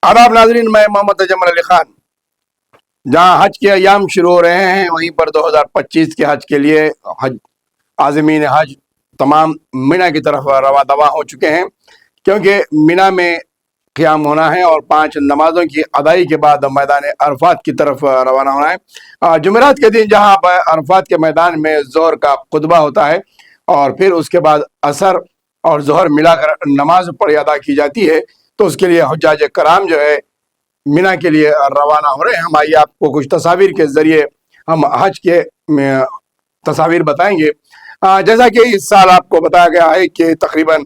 आदाब नाजरीन, मैं मोहम्मद अजमल अली खान। जहाँ हज के अयाम शुरू हो रहे हैं वहीं पर 2025 के हज के लिए हज आज़मीन हज तमाम मिना की तरफ रवा दवा हो चुके हैं, क्योंकि मिना में क़याम होना है और 5 नमाज़ों की अदाई के बाद मैदान अरफात की तरफ रवाना होना है। जुमेरात के दिन जहाँ पर अरफात के मैदान में ज़ोहर का खुतबा होता है और फिर उसके बाद असर और ज़ोहर मिलाकर नमाज पढ़ अदा की जाती है, तो उसके लिए हुज्जाज कराम जो है मिना के लिए रवाना हो रहे हैं। हम आइए आपको कुछ तस्वीर के ज़रिए हम हज के तस्वीर बताएंगे। जैसा कि इस साल आपको बताया गया है कि तकरीबन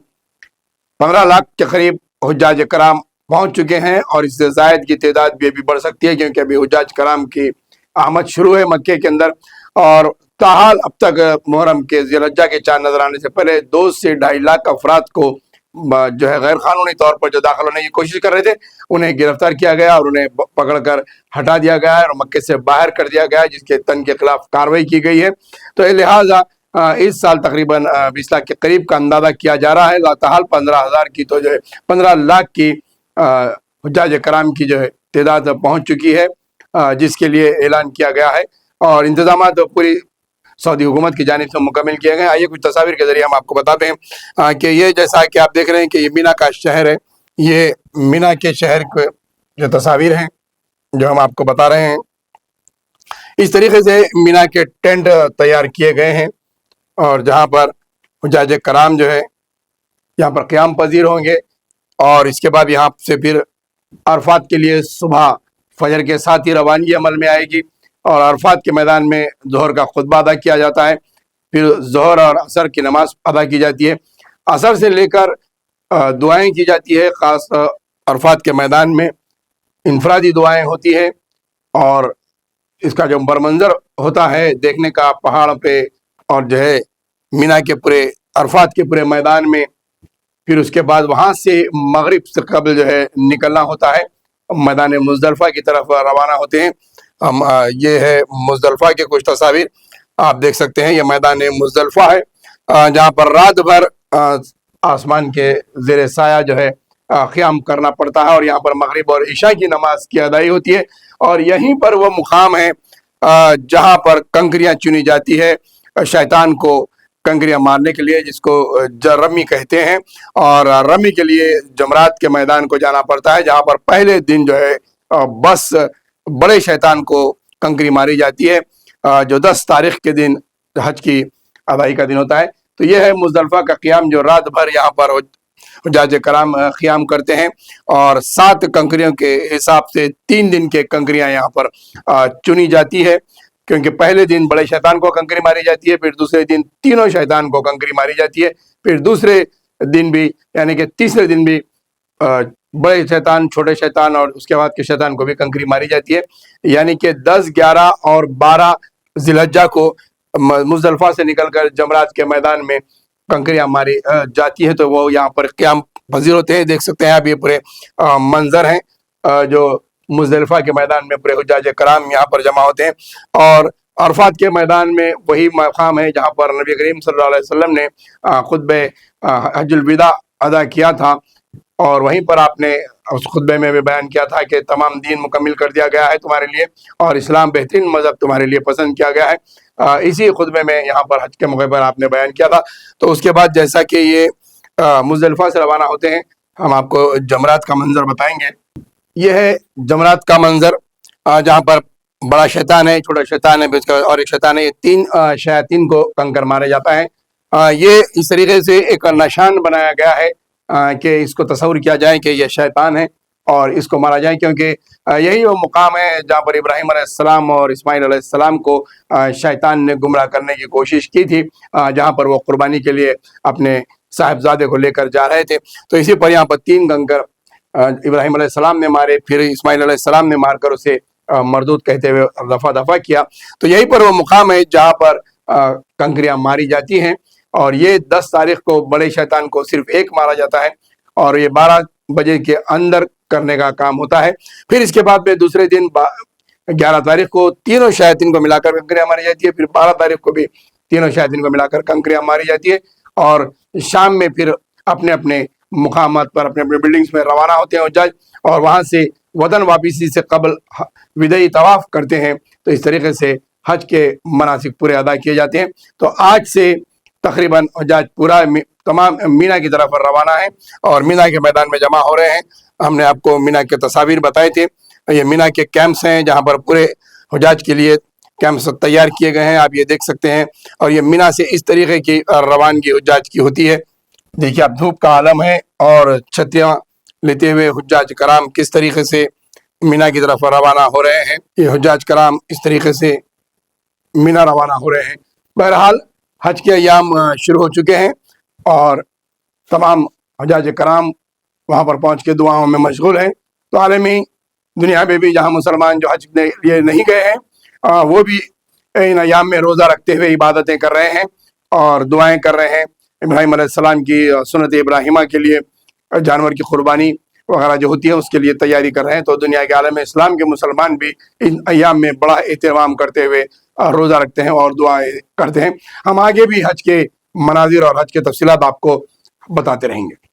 15 लाख के करीब हुज्जाज कराम पहुंच चुके हैं और इससे ज़ायद की तादाद भी अभी बढ़ सकती है, क्योंकि अभी हुज्जाज कराम की आमद शुरू है मक्के के अंदर। और ताहाल अब तक मुहर्रम के ज़िलहज्जा के चांद नजर आने से पहले 2 से 2.5 लाख अफराद को जो है गैर कानूनी तौर पर जो दाखिल होने की कोशिश कर रहे थे उन्हें गिरफ्तार किया गया और उन्हें पकड़कर हटा दिया गया है और मक्के से बाहर कर दिया गया है, जिसके तन के खिलाफ कार्रवाई की गई है। तो लिहाजा इस साल तकरीबन 20 लाख के करीब का अंदाजा किया जा रहा है। लाताहाल 15,000 की तो जो है 15 लाख की हुज्जाज कराम की जो है तादाद पहुंच चुकी है, जिसके लिए ऐलान किया गया है और इंतजाम तो पूरी सऊदी हुकूमत की जानिब से मुकम्मल किए गए। आइए कुछ तस्वीर के जरिए हम आपको बताते हैं कि ये जैसा कि आप देख रहे हैं कि ये मीना का शहर है। ये मीना के शहर के जो तस्वीर हैं जो हम आपको बता रहे हैं, इस तरीके से मीना के टेंट तैयार किए गए हैं और जहाँ पर हुज्जाज कराम जो है यहाँ पर क़याम पजीर होंगे और इसके बाद यहाँ से फिर अरफात के लिए सुबह फजर के साथ ही रवानगी अमल में आएगी और अरफात के मैदान में ज़ोहर का खुतबा अदा किया जाता है। फिर ज़ोहर और असर की नमाज अदा की जाती है। असर से लेकर दुआएं की जाती है। ख़ास अरफात के मैदान में इनफरादी दुआएं होती है और इसका जो बरमंज़र होता है देखने का पहाड़ पे और जो है मीना के पूरे अरफात के पूरे मैदान में, फिर उसके बाद वहाँ से मगरिब से कबल जो है निकलना होता है, मैदान मुज़दलिफ़ा की तरफ रवाना होते हैं हम। ये है मुज़दलिफ़ा के कुछ तस्वीर आप देख सकते हैं। ये मैदान मुज़दलिफ़ा है जहाँ पर रात भर आसमान के ज़ेर साया जो है क़याम करना पड़ता है और यहाँ पर मगरिब और इशा की नमाज की अदाई होती है। और यहीं पर वो मुकाम है जहाँ पर कंकरियाँ चुनी जाती है शैतान को कंकरियाँ मारने के लिए, जिसको रमी कहते हैं। और रमी के लिए जमरात के मैदान को जाना पड़ता है, जहाँ पर पहले दिन जो है बस बड़े शैतान को कंकरी मारी जाती है, जो 10 तारीख के दिन हज की अदाई का दिन होता है। तो यह है मुज़दलिफ़ा का क़याम, जो रात भर यहाँ पर हुज्जाज कराम क़याम करते हैं और 7 कंकरियों के हिसाब से 3 दिन के कंकरियाँ यहाँ पर चुनी जाती है, क्योंकि पहले दिन बड़े शैतान को कंकरी मारी जाती है, फिर दूसरे दिन तीनों शैतान को कंकरी मारी जाती है, फिर दूसरे दिन भी यानी कि तीसरे दिन भी बड़े शैतान, छोटे शैतान और उसके बाद के शैतान को भी कंकरी मारी जाती है। यानी कि 10, 11 और 12 ज़िलहज्जा को मुज़दलिफ़ा से निकलकर जमरात के मैदान में कंकरियाँ मारी जाती है। तो वो यहाँ पर क़याम पजीर होते हैं। देख सकते हैं आप ये पूरे मंजर हैं जो मुज़दलिफ़ा के मैदान में पूरे हुज्जाज कराम यहाँ पर जमा होते हैं। और अरफात के मैदान में वही मकाम है जहाँ पर नबी करीम सल्लल्लाहु अलैहि वसल्लम ने खुतबे हज्जुल विदा अदा किया था और वहीं पर आपने उस खुतबे में भी बयान किया था कि तमाम दीन मुकम्मिल कर दिया गया है तुम्हारे लिए और इस्लाम बेहतरीन मज़हब तुम्हारे लिए पसंद किया गया है। इसी खुतबे में यहाँ पर हज के मौके पर आपने बयान किया था। तो उसके बाद जैसा कि ये मुज़दलिफ़ा से रवाना होते हैं, हम आपको जमरात का मंजर बताएंगे। यह है जमरात का मंजर जहाँ पर बड़ा शैतान है, छोटा शैतान है और एक शैतान है। ये 3 शयातीन को कंकर मारा जाता है। ये इस तरीके से एक निशान बनाया गया है कि इसको तस्वुर किया जाए कि यह शैतान है और इसको मारा जाए, क्योंकि यही वो मुकाम है जहाँ पर इब्राहीम अलैहिस्सलाम और इस्माइल अलैहिस्सलाम को शैतान ने गुमराह करने की कोशिश की थी, जहाँ पर वो कुर्बानी के लिए अपने साहिबजादे को लेकर जा रहे थे। तो इसी पर यहाँ पर 3 कंकर इब्राहीम अलैहिस्सलाम ने मारे, फिर इस्माइल अलैहिस्सलाम ने मारकर उसे मरदूद कहते हुए दफा दफा किया। तो यहीं पर वो मुकाम है जहाँ पर कंकरियाँ मारी जाती हैं और ये 10 तारीख को बड़े शैतान को सिर्फ एक मारा जाता है और ये 12 बजे के अंदर करने का काम होता है। फिर इसके बाद में दूसरे दिन 11 तारीख को तीनों शयातीन को मिलाकर कंकरियाँ मारी जाती है, फिर 12 तारीख को भी तीनों शयातीन को मिलाकर कंकरियाँ मारी जाती है और शाम में फिर अपने अपने مقامات پر اپنے اپنے بلڈنگز میں روانہ ہوتے ہیں حجاج، اور وہاں سے وطن واپسی سے قبل وداعی طواف کرتے ہیں۔ تو اس طریقے سے حج کے مناسک پورے ادا کیے جاتے ہیں۔ تو آج سے تقریباً حجاج پورا تمام مینا کی طرف روانہ ہیں اور مینا کے میدان میں جمع ہو رہے ہیں۔ ہم نے آپ کو مینا کے تصاویر بتائے تھے، یہ مینا کے کیمپس ہیں جہاں پر پورے حجاج کے لیے کیمپس تیار کیے گئے ہیں، آپ یہ دیکھ سکتے ہیں۔ اور یہ مینا سے اس طریقے کی روانگی حجاج کی ہوتی ہے۔ دیکھیے آپ، دھوپ کا عالم ہے اور چھتریاں لیتے ہوئے حجاج کرام کس طریقے سے مینا کی طرف روانہ ہو رہے ہیں۔ یہ حجاج کرام اس طریقے سے مینا روانہ ہو رہے ہیں۔ بہرحال حج کے ایام شروع ہو چکے ہیں اور تمام حجاج کرام وہاں پر پہنچ کے دعاؤں میں مشغول ہیں۔ تو عالمی دنیا میں بھی جہاں مسلمان جو حج کے لیے نہیں گئے ہیں وہ بھی ان ایام میں روزہ رکھتے ہوئے عبادتیں کر رہے ہیں اور دعائیں کر رہے ہیں۔ ابراہیم علیہ السلام کی سنت ابراہیمہ کے لیے جانور کی قربانی وغیرہ جو ہوتی ہے اس کے لیے تیاری کر رہے ہیں۔ تو دنیا کے عالم اسلام کے مسلمان بھی ان ایام میں بڑا اہتمام کرتے ہوئے روزہ رکھتے ہیں اور دعائیں کرتے ہیں۔ ہم آگے بھی حج کے مناظر اور حج کے تفصیلات آپ کو بتاتے رہیں گے۔